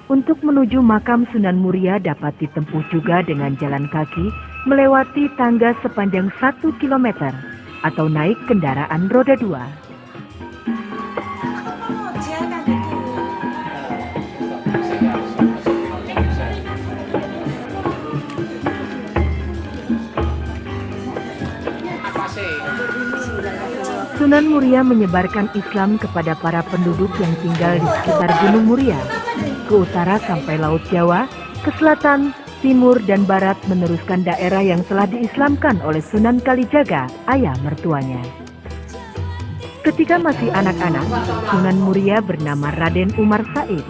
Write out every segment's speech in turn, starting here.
Untuk menuju makam Sunan Muria dapat ditempuh juga dengan jalan kaki melewati tangga sepanjang 1 kilometer atau naik kendaraan roda 2. Sunan Muria menyebarkan Islam kepada para penduduk yang tinggal di sekitar Gunung Muria, ke utara sampai Laut Jawa, ke selatan, timur, dan barat meneruskan daerah yang telah diislamkan oleh Sunan Kalijaga, ayah mertuanya. Ketika masih anak-anak, Sunan Muria bernama Raden Umar Said.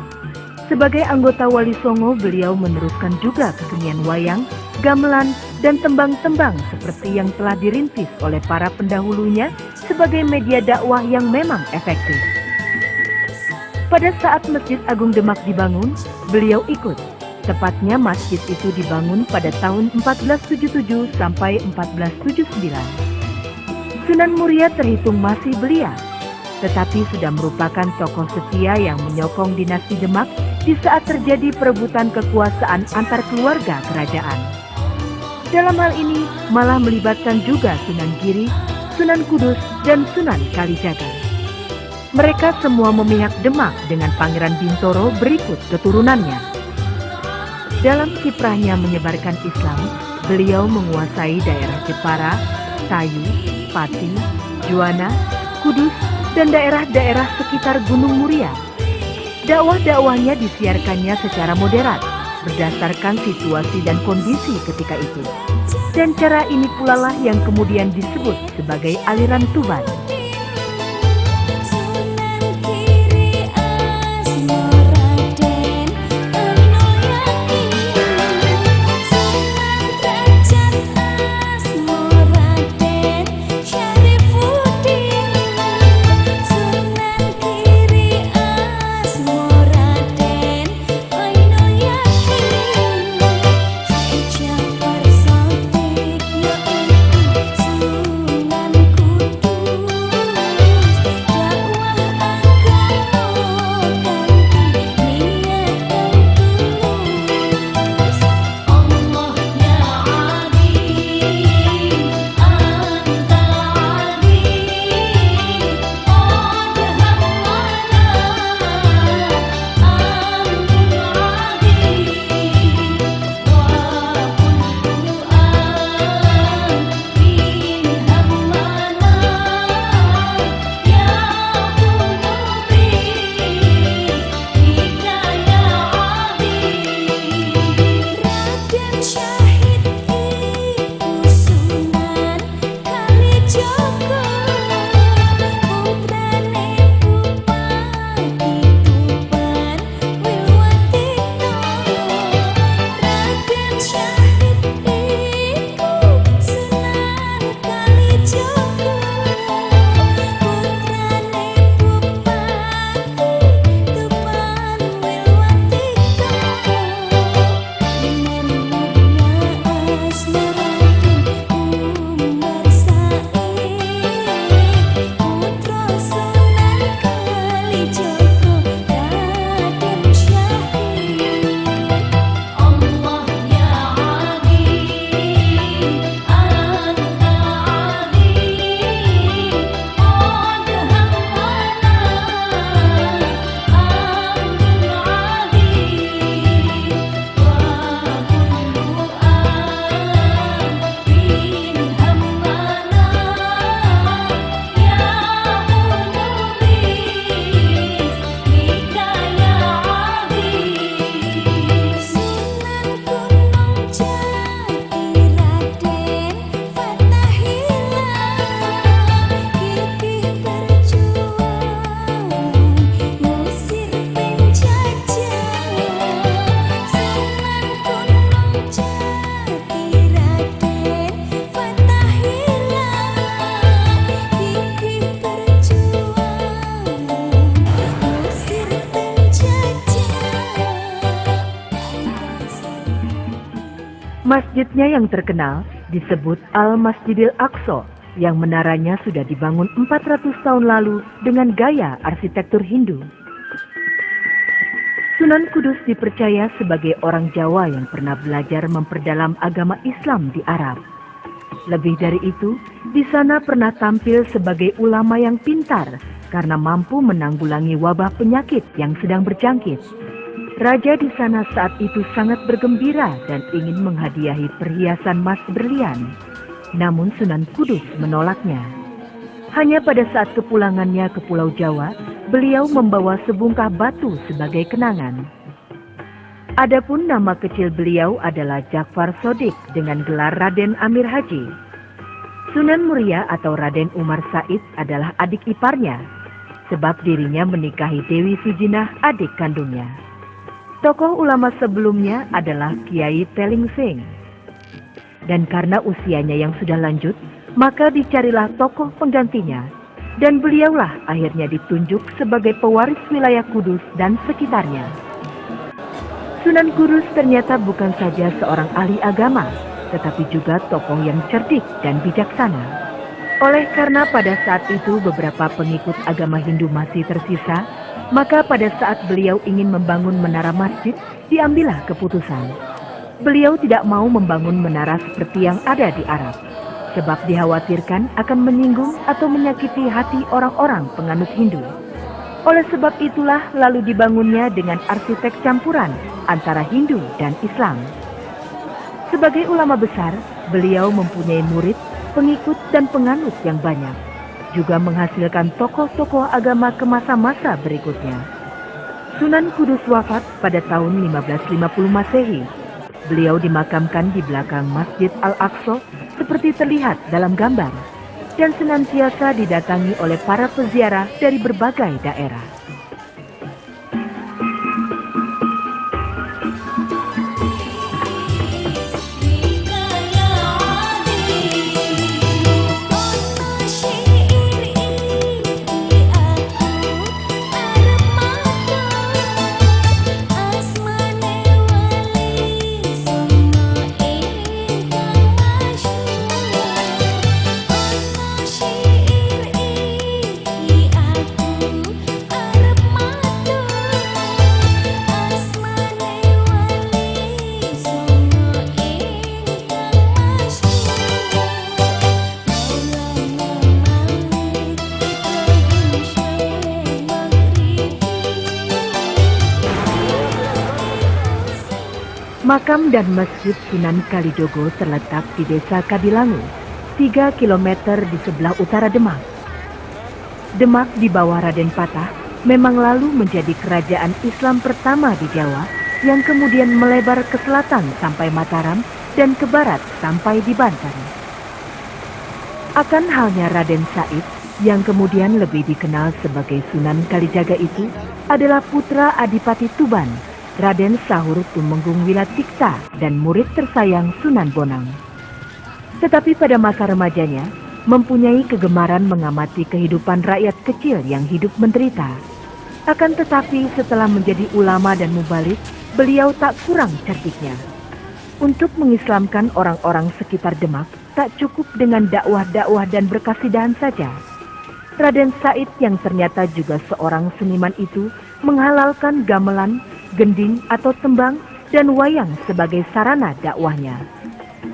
Sebagai anggota Wali Songo, beliau meneruskan juga kesenian wayang, gamelan, dan tembang-tembang seperti yang telah dirintis oleh para pendahulunya sebagai media dakwah yang memang efektif. Pada saat Masjid Agung Demak dibangun, beliau ikut. Tepatnya masjid itu dibangun pada tahun 1477 sampai 1479. Sunan Muria terhitung masih belia, tetapi sudah merupakan tokoh setia yang menyokong dinasti Demak di saat terjadi perebutan kekuasaan antar keluarga kerajaan. Dalam hal ini malah melibatkan juga Sunan Giri, Sunan Kudus, dan Sunan Kalijaga. Mereka semua memihak Demak dengan Pangeran Bintoro berikut keturunannya. Dalam kiprahnya menyebarkan Islam, beliau menguasai daerah Jepara, Sayu, Pati, Juwana, Kudus, dan daerah-daerah sekitar Gunung Muria. Dakwah-dakwahnya disiarkannya secara moderat, berdasarkan situasi dan kondisi ketika itu. Dan cara ini pula lah yang kemudian disebut sebagai aliran Tuban. Masjidnya yang terkenal disebut Al-Masjidil Aqsa, yang menaranya sudah dibangun 400 tahun lalu dengan gaya arsitektur Hindu. Sunan Kudus dipercaya sebagai orang Jawa yang pernah belajar memperdalam agama Islam di Arab. Lebih dari itu, di sana pernah tampil sebagai ulama yang pintar karena mampu menanggulangi wabah penyakit yang sedang berjangkit. Raja di sana saat itu sangat bergembira dan ingin menghadiahi perhiasan emas berlian. Namun Sunan Kudus menolaknya. Hanya pada saat kepulangannya ke Pulau Jawa, beliau membawa sebungkah batu sebagai kenangan. Adapun nama kecil beliau adalah Ja'far Shodiq dengan gelar Raden Amir Haji. Sunan Muria atau Raden Umar Said adalah adik iparnya, sebab dirinya menikahi Dewi Sujinah, adik kandungnya. Tokoh ulama sebelumnya adalah Kiai Telingsing. Dan karena usianya yang sudah lanjut, maka dicarilah tokoh penggantinya, dan beliaulah akhirnya ditunjuk sebagai pewaris wilayah Kudus dan sekitarnya. Sunan Kudus ternyata bukan saja seorang ahli agama, tetapi juga tokoh yang cerdik dan bijaksana. Oleh karena pada saat itu beberapa pengikut agama Hindu masih tersisa, maka pada saat beliau ingin membangun menara masjid, diambillah keputusan. Beliau tidak mau membangun menara seperti yang ada di Arab, sebab dikhawatirkan akan menyinggung atau menyakiti hati orang-orang penganut Hindu. Oleh sebab itulah lalu dibangunnya dengan arsitek campuran antara Hindu dan Islam. Sebagai ulama besar, beliau mempunyai murid, pengikut dan penganut yang banyak, juga menghasilkan tokoh-tokoh agama ke masa-masa berikutnya. Sunan Kudus wafat pada tahun 1550 Masehi. Beliau dimakamkan di belakang Masjid Al-Aqsa seperti terlihat dalam gambar, dan senantiasa didatangi oleh para peziarah dari berbagai daerah. Makam dan Masjid Sunan Kalijogo terletak di Desa Kadilangu, 3 km di sebelah utara Demak. Demak di bawah Raden Patah memang lalu menjadi kerajaan Islam pertama di Jawa yang kemudian melebar ke selatan sampai Mataram dan ke barat sampai di Banten. Akan halnya Raden Said yang kemudian lebih dikenal sebagai Sunan Kalijaga itu adalah putra Adipati Tuban, Raden Sahur Tumenggung Wilatikta dan murid tersayang Sunan Bonang. Tetapi pada masa remajanya, mempunyai kegemaran mengamati kehidupan rakyat kecil yang hidup menderita. Akan tetapi setelah menjadi ulama dan mubalik, beliau tak kurang cerdiknya. Untuk mengislamkan orang-orang sekitar Demak, tak cukup dengan dakwah-dakwah dan berkasidahan saja. Raden Said yang ternyata juga seorang seniman itu menghalalkan gamelan, gending atau tembang dan wayang sebagai sarana dakwahnya.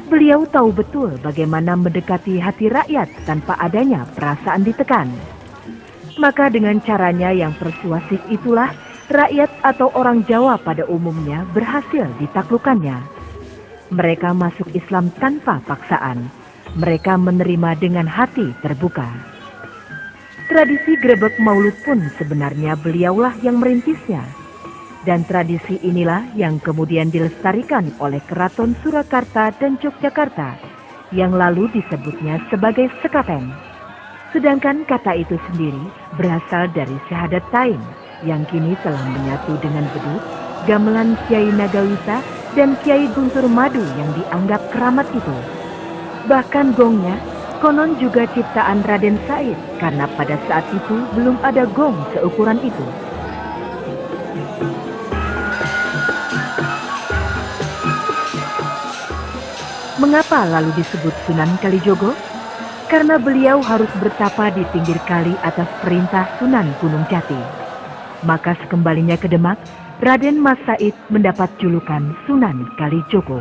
Beliau tahu betul bagaimana mendekati hati rakyat tanpa adanya perasaan ditekan. Maka dengan caranya yang persuasif itulah rakyat atau orang Jawa pada umumnya berhasil ditaklukkannya. Mereka masuk Islam tanpa paksaan. Mereka menerima dengan hati terbuka. Tradisi grebek maulud pun sebenarnya beliaulah yang merintisnya. Dan tradisi inilah yang kemudian dilestarikan oleh Keraton Surakarta dan Yogyakarta, yang lalu disebutnya sebagai sekaten. Sedangkan kata itu sendiri berasal dari syahadat tain, yang kini telah menyatu dengan beduk, gamelan Kiai Nagawisa dan Kiai Guntur Madu yang dianggap keramat itu. Bahkan gongnya konon juga ciptaan Raden Said, karena pada saat itu belum ada gong seukuran itu. Mengapa lalu disebut Sunan Kalijogo? Karena beliau harus bertapa di pinggir kali atas perintah Sunan Gunung Jati. Maka sekembalinya ke Demak, Raden Mas Said mendapat julukan Sunan Kalijogo.